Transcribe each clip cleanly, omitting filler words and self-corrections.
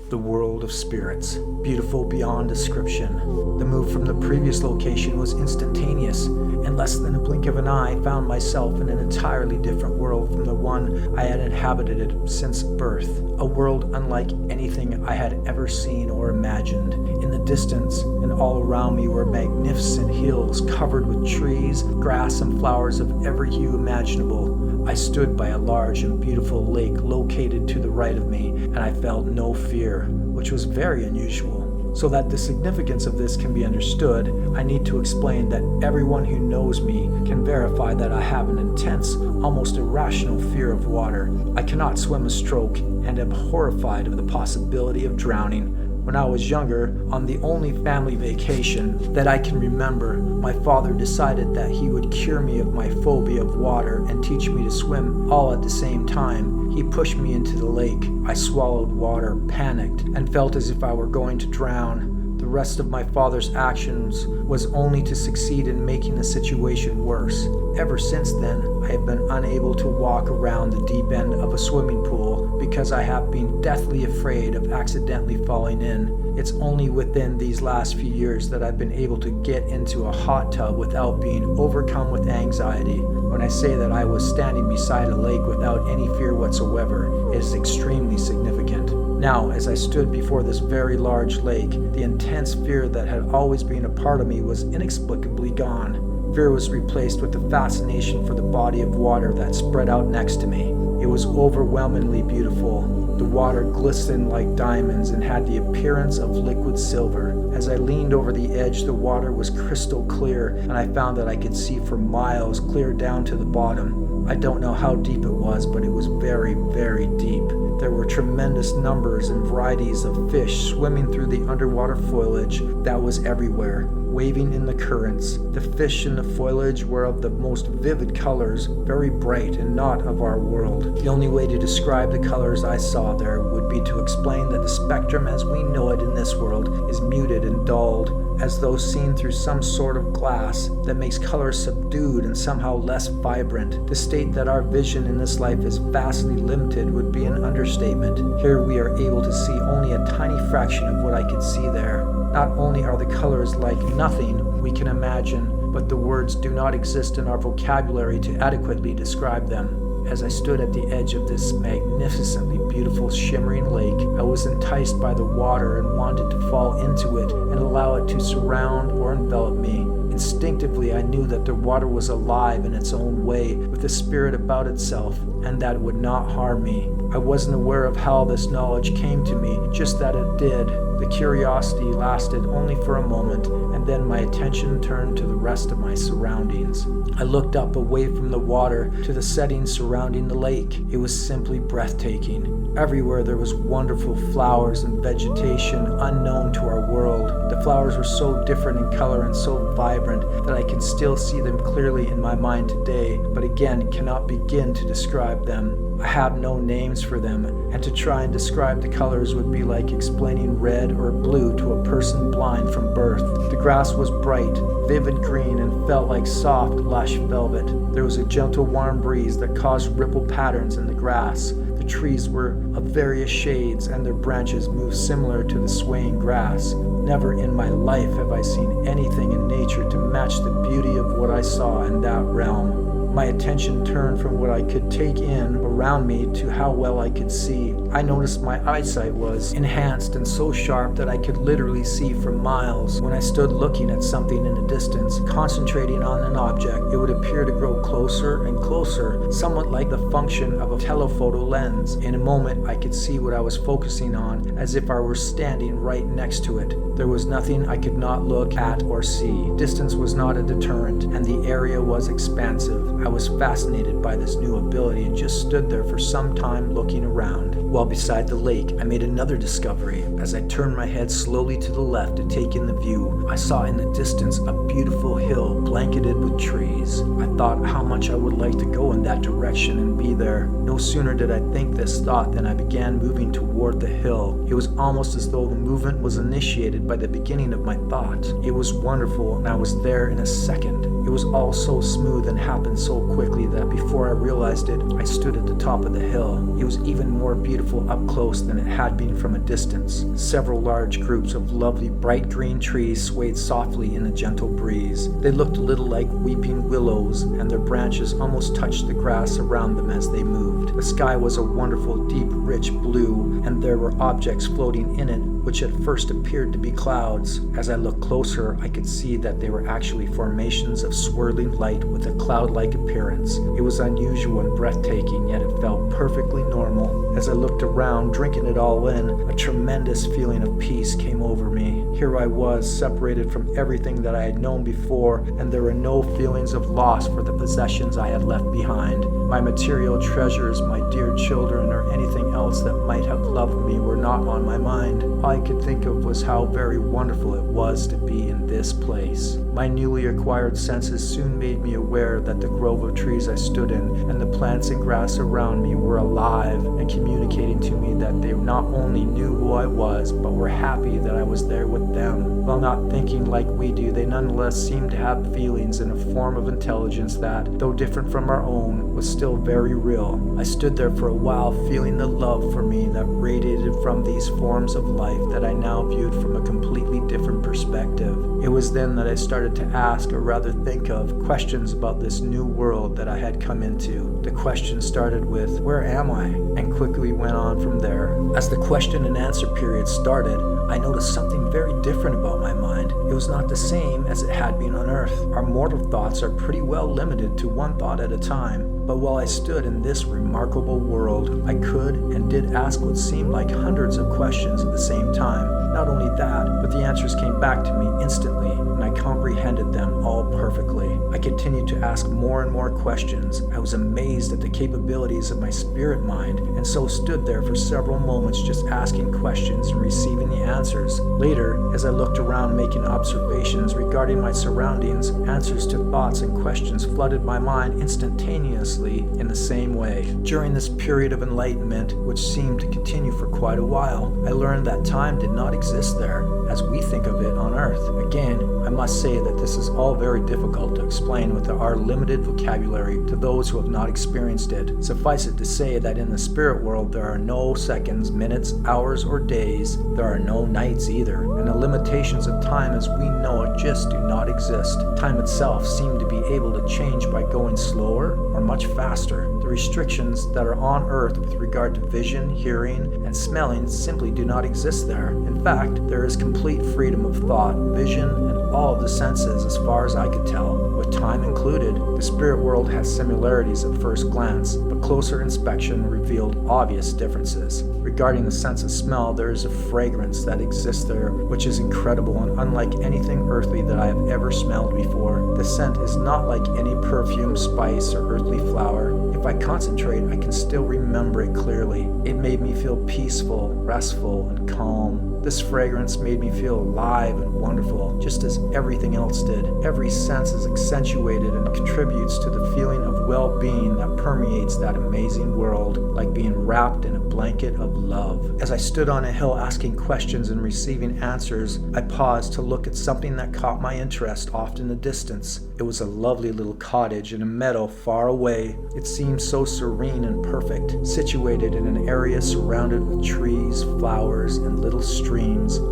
The world of spirits, beautiful beyond description. The move from the previous location was instantaneous. In less than a blink of an eye, I found myself in an entirely different world from the one I had inhabited since birth. A world unlike anything I had ever seen or imagined. In the distance and all around me were magnificent hills covered with trees, grass, and flowers of every hue imaginable. I stood by a large and beautiful lake located to the right of me, and I felt no fear, which was very unusual. So that the significance of this can be understood, I need to explain that everyone who knows me can verify that I have an intense, almost irrational fear of water. I cannot swim a stroke and am horrified of the possibility of drowning. When I was younger, on the only family vacation that I can remember, my father decided that he would cure me of my phobia of water and teach me to swim all at the same time. He pushed me into the lake. I swallowed water, panicked, and felt as if I were going to drown. The rest of my father's actions was only to succeed in making the situation worse. Ever since then, I have been unable to walk around the deep end of a swimming pool because I have been deathly afraid of accidentally falling in. It's only within these last few years that I've been able to get into a hot tub without being overcome with anxiety. When I say that I was standing beside a lake without any fear whatsoever, it is extremely significant. Now, as I stood before this very large lake, the intense fear that had always been a part of me was inexplicably gone. Fear was replaced with the fascination for the body of water that spread out next to me. It was overwhelmingly beautiful. The water glistened like diamonds and had the appearance of liquid silver. As I leaned over the edge, the water was crystal clear, and I found that I could see for miles clear down to the bottom. I don't know how deep it was, but it was very, very deep. There were tremendous numbers and varieties of fish swimming through the underwater foliage that was everywhere, waving in the currents. The fish in the foliage were of the most vivid colors, very bright and not of our world. The only way to describe the colors I saw there would be to explain that the spectrum as we know it in this world is muted and dulled, as though seen through some sort of glass that makes colors subdued and somehow less vibrant. To state that our vision in this life is vastly limited would be an understatement. Here we are able to see only a tiny fraction of what I could see there. Not only are the colors like nothing we can imagine, but the words do not exist in our vocabulary to adequately describe them. As I stood at the edge of this magnificently beautiful shimmering lake, I was enticed by the water and wanted to fall into it and allow it to surround or envelop me. Instinctively, I knew that the water was alive in its own way, with a spirit about itself, and that it would not harm me. I wasn't aware of how this knowledge came to me, just that it did. The curiosity lasted only for a moment, and then my attention turned to the rest of my surroundings. I looked up away from the water to the setting surrounding the lake. It was simply breathtaking. Everywhere there was wonderful flowers and vegetation unknown to our world. The flowers were so different in color and so vibrant that I can still see them clearly in my mind today, but again cannot begin to describe them. I have no names for them, and to try and describe the colors would be like explaining red or blue to a person blind from birth. The grass was bright, vivid green, and felt like soft, lush velvet. There was a gentle, warm breeze that caused ripple patterns in the grass. The trees were of various shades, and their branches moved similar to the swaying grass. Never in my life have I seen anything in nature to match the beauty of what I saw in that realm. My attention turned from what I could take in around me to how well I could see. I noticed my eyesight was enhanced and so sharp that I could literally see for miles. When I stood looking at something in the distance, concentrating on an object, it would appear to grow closer and closer, somewhat like the function of a telephoto lens. In a moment, I could see what I was focusing on, as if I were standing right next to it. There was nothing I could not look at or see. Distance was not a deterrent, and the area was expansive. I was fascinated by this new ability and just stood there for some time looking around. While beside the lake, I made another discovery. As I turned my head slowly to the left to take in the view, I saw in the distance a beautiful hill blanketed with trees. I thought how much I would like to go in that direction and be there. No sooner did I think this thought than I began moving toward the hill. It was almost as though the movement was initiated by the beginning of my thought. It was wonderful, and I was there in a second. It was all so smooth and happened so quickly that before I realized it, I stood at the the top of the hill. It was even more beautiful up close than it had been from a distance. Several large groups of lovely bright green trees swayed softly in a gentle breeze. They looked a little like weeping willows, and their branches almost touched the grass around them as they moved. The sky was a wonderful, deep, rich blue, and there were objects floating in it which at first appeared to be clouds. As I looked closer, I could see that they were actually formations of swirling light with a cloud-like appearance. It was unusual and breathtaking, yet it felt perfectly normal. As I looked around, drinking it all in, a tremendous feeling of peace came over me. Here I was, separated from everything that I had known before, and there were no feelings of loss for the possessions I had left behind. My material treasures, my dear children, or anything else that might have loved me were not on my mind. All I could think of was how very wonderful it was to be in this place. My newly acquired senses soon made me aware that the grove of trees I stood in and the plants and grass around me were alive and communicating to me that they not only knew who I was, but were happy that I was there with them. While not thinking like we do, they nonetheless seemed to have feelings in a form of intelligence that, though different from our own, was still very real. I stood there for a while feeling the love for me that radiated from these forms of life that I now viewed from a completely different perspective. It was then that I started to ask, or rather think of, questions about this new world that I had come into. The question started with, "Where am I?" and quickly went on from there. As the question and answer period started, I noticed something very different about my mind. It was not the same as it had been on Earth. Our mortal thoughts are pretty well limited to one thought at a time. But while I stood in this remarkable world, I could and did ask what seemed like hundreds of questions at the same time. Not only that, but the answers came back to me instantly, and I comprehended them all perfectly. I continued to ask more and more questions. I was amazed at the capabilities of my spirit mind, and so stood there for several moments just asking questions and receiving the answers. Later, as I looked around making observations regarding my surroundings, answers to thoughts and questions flooded my mind instantaneously in the same way. During this period of enlightenment, which seemed to continue for quite a while, I learned that time did not exist there as we think of it on Earth. Again, I must say that this is all very difficult to explain with our limited vocabulary to those who have not experienced it. Suffice it to say that in the spirit world there are no seconds, minutes, hours, or days. There are no nights either, and the limitations of time as we know it just do not exist. Time itself seemed to be able to change by going slower or much faster. The restrictions that are on Earth with regard to vision, hearing, and smelling simply do not exist there. In fact, there is complete freedom of thought, vision, and all of the senses as far as I could tell, with time included. The spirit world has similarities at first glance, but closer inspection revealed obvious differences. Regarding the sense of smell, there is a fragrance that exists there which is incredible and unlike anything earthly that I have ever smelled before. The scent is not like any perfume, spice, or earthly flower. If I concentrate, I can still remember it clearly. It made me feel peaceful, restful, and calm. This fragrance made me feel alive and wonderful, just as everything else did. Every sense is accentuated and contributes to the feeling of well-being that permeates that amazing world, like being wrapped in a blanket of love. As I stood on a hill asking questions and receiving answers, I paused to look at something that caught my interest off in the distance. It was a lovely little cottage in a meadow far away. It seemed so serene and perfect, situated in an area surrounded with trees, flowers, and little streams.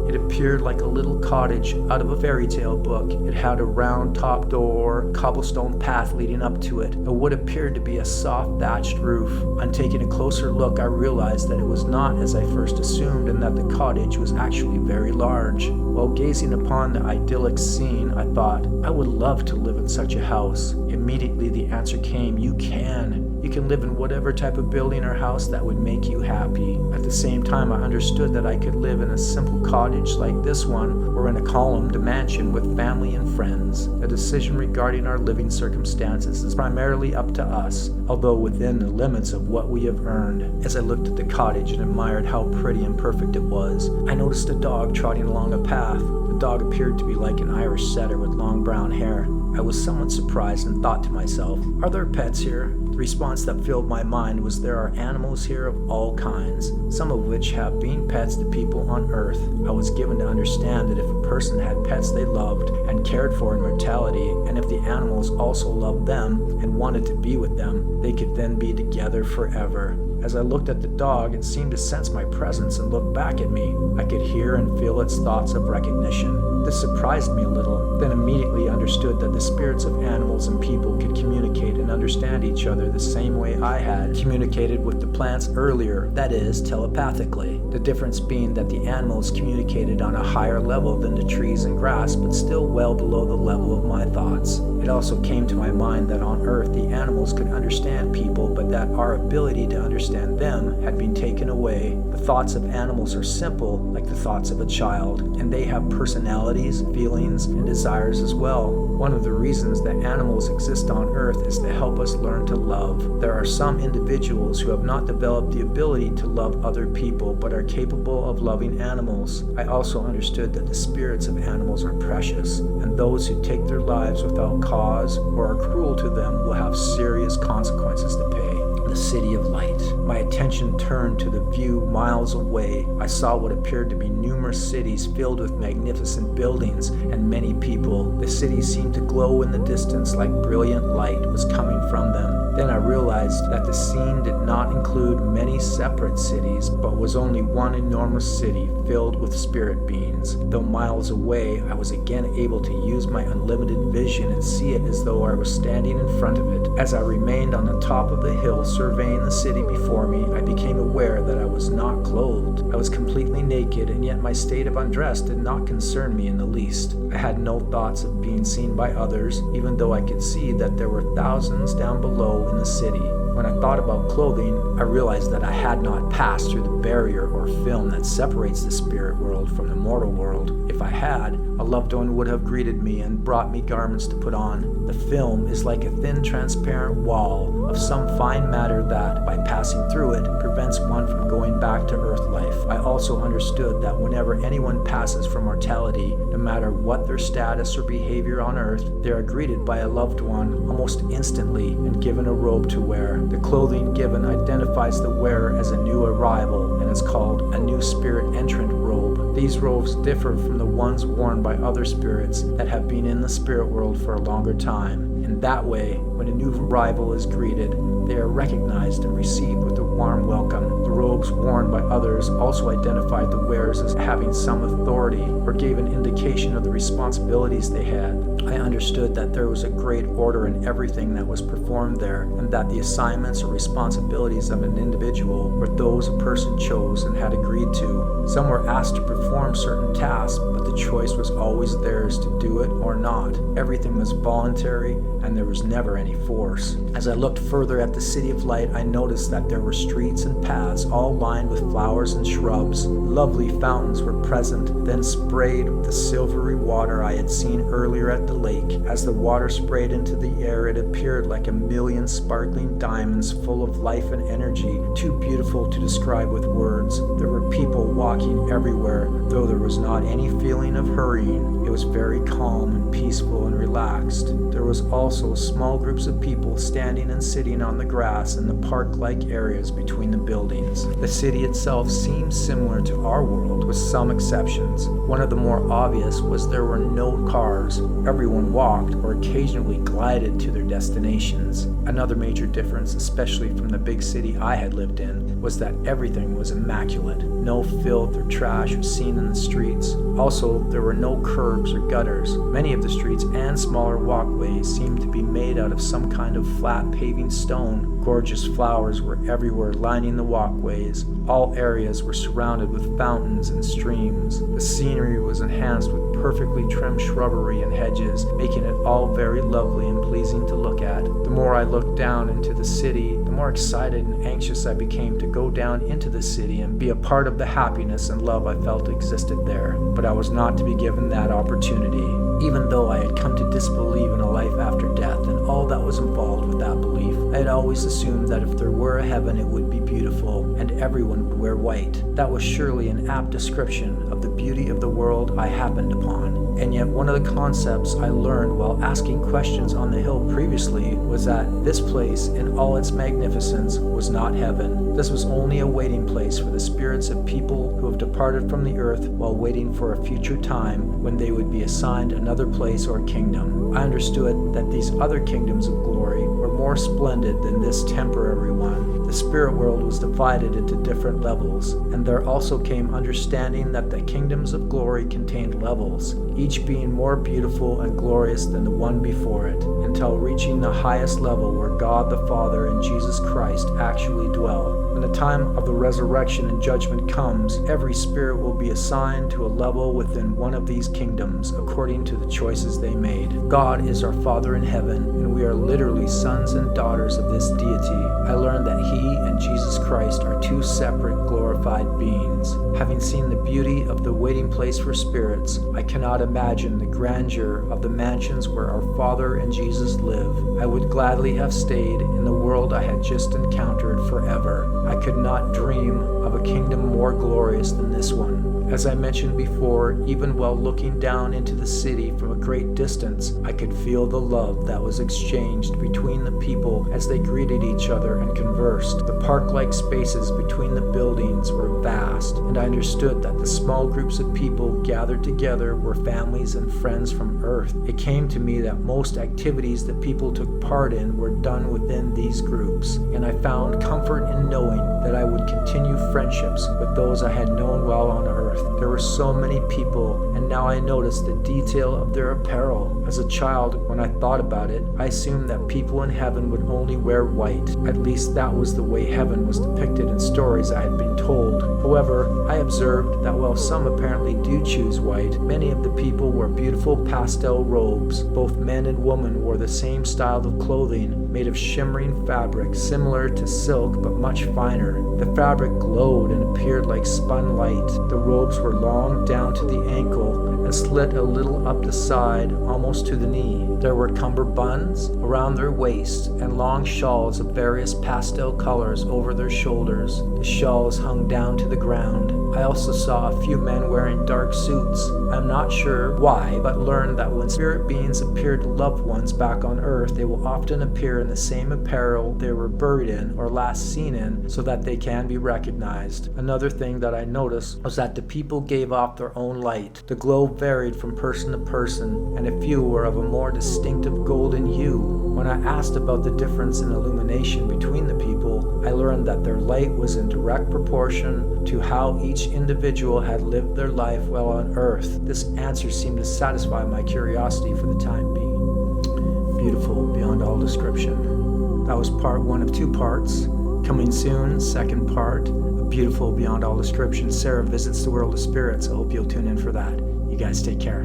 It appeared like a little cottage out of a fairy tale book. It had a round top door, cobblestone path leading up to it, and what appeared to be a soft thatched roof. On taking a closer look, I realized that it was not as I first assumed, and that the cottage was actually very large. While gazing upon the idyllic scene, I thought, I would love to live in such a house. Immediately the answer came, you can. You can live in whatever type of building or house that would make you happy. At the same time, I understood that I could live in a simple cottage like this one, or in a columned mansion with family and friends. The decision regarding our living circumstances is primarily up to us, although within the limits of what we have earned. As I looked at the cottage and admired how pretty and perfect it was, I noticed a dog trotting along a path. The dog appeared to be like an Irish setter with long brown hair. I was somewhat surprised and thought to myself, are there pets here? The response that filled my mind was there are animals here of all kinds, some of which have been pets to people on Earth. I was given to understand that if a person had pets they loved and cared for in mortality, and if the animals also loved them and wanted to be with them, they could then be together forever. As I looked at the dog, it seemed to sense my presence and look back at me. I could hear and feel its thoughts of recognition. This surprised me a little, then immediately understood that the spirits of animals and people could communicate and understand each other the same way I had communicated with the plants earlier, that is, telepathically. The difference being that the animals communicated on a higher level than the trees and grass, but still well below the level of my thoughts. It also came to my mind that on Earth the animals could understand people, but that our ability to understand them had been taken away. The thoughts of animals are simple, like the thoughts of a child, and they have personalities, feelings, and desires as well. One of the reasons that animals exist on Earth is to help us learn to love. There are some individuals who have not developed the ability to love other people, but are capable of loving animals. I also understood that the spirits of animals are precious, and those who take their lives without cause or are cruel to them will have serious consequences to pay. The City of Light. My attention turned to the view miles away. I saw what appeared to be numerous cities filled with magnificent buildings and many people. The cities seemed to glow in the distance like brilliant light was coming from them. Then I realized that the scene did not include many separate cities, but was only one enormous city filled with spirit beings. Though miles away, I was again able to use my unlimited vision and see it as though I was standing in front of it. As I remained on the top of the hill surveying the city before me, I became aware that I was not clothed. I was completely naked, and yet my state of undress did not concern me in the least. I had no thoughts of being seen by others, even though I could see that there were thousands down below in the city. When I thought about clothing, I realized that I had not passed through the barrier or film that separates the spirit world from the mortal world. If I had, a loved one would have greeted me and brought me garments to put on. The film is like a thin, transparent wall of some fine matter that, by passing through it, prevents one from going back to earth life. I also understood that whenever anyone passes from mortality, no matter what their status or behavior on earth, they are greeted by a loved one almost instantly and given a robe to wear. The clothing given identifies the wearer as a new arrival and is called a new spirit entrant robe. These robes differ from the ones worn by other spirits that have been in the spirit world for a longer time. In that way, when a new arrival is greeted, they are recognized and received with a warm welcome. The robes worn by others also identified the wearers as having some authority or gave an indication of the responsibilities they had. I understood that there was a great order in everything that was performed there, and that the assignments or responsibilities of an individual were those a person chose and had agreed to. Some were asked to perform certain tasks, but the choice was always theirs to do it or not. Everything was voluntary, and there was never any force. As I looked further at the City of Light, I noticed that there were streets and paths all lined with flowers and shrubs. Lovely fountains were present, then sprayed with the silvery water I had seen earlier at the lake. As the water sprayed into the air, it appeared like a million sparkling diamonds full of life and energy, too beautiful to describe with words. There were people walking everywhere, though there was not any feeling of hurrying. It was very calm and peaceful and relaxed. There was also small groups of people standing and sitting on the grass in the park-like areas between the buildings. The city itself seemed similar to our world, with some exceptions. One of the more obvious was there were no cars. Everyone walked or occasionally glided to their destinations. Another major difference, especially from the big city I had lived in, was that everything was immaculate. No filth or trash was seen in the streets. Also, there were no curbs or gutters. Many of the streets and smaller walkways seemed to be made out of some kind of flat paving stone. Gorgeous flowers were everywhere lining the walkways. All areas were surrounded with fountains and streams. The scenery was enhanced with perfectly trimmed shrubbery and hedges, making it all very lovely and pleasing to look at. The more I looked down into the city, the more excited and anxious I became to go down into the city and be a part of the happiness and love I felt existed there. But I was not to be given that opportunity. Even though I had come to disbelieve in a life after death and all that was involved with that belief, I had always assumed that if there were a heaven, it would be beautiful and everyone would wear white. That was surely an apt description of the beauty of the world I happened upon. And yet one of the concepts I learned while asking questions on the hill previously was that this place in all its magnificence was not heaven. This was only a waiting place for the spirits of people who have departed from the earth while waiting for a future time when they would be assigned another place or kingdom. I understood that these other kingdoms of glory were more splendid than this temporary one. The spirit world was divided into different levels, and there also came understanding that the kingdoms of glory contained levels, each being more beautiful and glorious than the one before it, until reaching the highest level where God the Father and Jesus Christ actually dwell. When the time of the resurrection and judgment comes, every spirit will be assigned to a level within one of these kingdoms according to the choices they made. God is our Father in heaven, and we are literally sons and daughters of this deity. I learned that He and Jesus Christ are two separate glorified beings. Having seen the beauty of the waiting place for spirits, I cannot imagine the grandeur of the mansions where our Father and Jesus live. I would gladly have stayed in the world I had just encountered forever. I could not dream of a kingdom more glorious than this one. As I mentioned before, even while looking down into the city from a great distance, I could feel the love that was exchanged between the people as they greeted each other and conversed. The park-like spaces between the buildings were vast, and I understood that the small groups of people gathered together were families and friends from Earth. It came to me that most activities that people took part in were done within these groups, and I found comfort in knowing that I would continue friendships with those I had known while on Earth. There were so many people, and now I noticed the detail of their apparel. As a child, when I thought about it, I assumed that people in heaven would only wear white. At least that was the way heaven was depicted in stories I had been told. However, I observed that while some apparently do choose white, many of the people wore beautiful pastel robes. Both men and women wore the same style of clothing, made of shimmering fabric similar to silk but much finer. The fabric glowed and appeared like spun light. The robes were long down to the ankle and slit a little up the side, almost to the knee. There were cummerbunds around their waists and long shawls of various pastel colors over their shoulders. The shawls hung down to the ground. I also saw a few men wearing dark suits. I'm not sure why, but learned that when spirit beings appear to loved ones back on Earth, they will often appear in the same apparel they were buried in or last seen in so that they can be recognized. Another thing that I noticed was that the people gave off their own light. The glow varied from person to person, and a few were of a more distinctive golden hue. When I asked about the difference in illumination between the people, I learned that their light was in direct proportion to how each individual had lived their life while on Earth. This answer seemed to satisfy my curiosity for the time being. Beautiful beyond all description. That was part 1 of 2 parts. Coming soon, second part, a beautiful beyond all description. Sarah visits the world of spirits. I hope you'll tune in for that. You guys take care.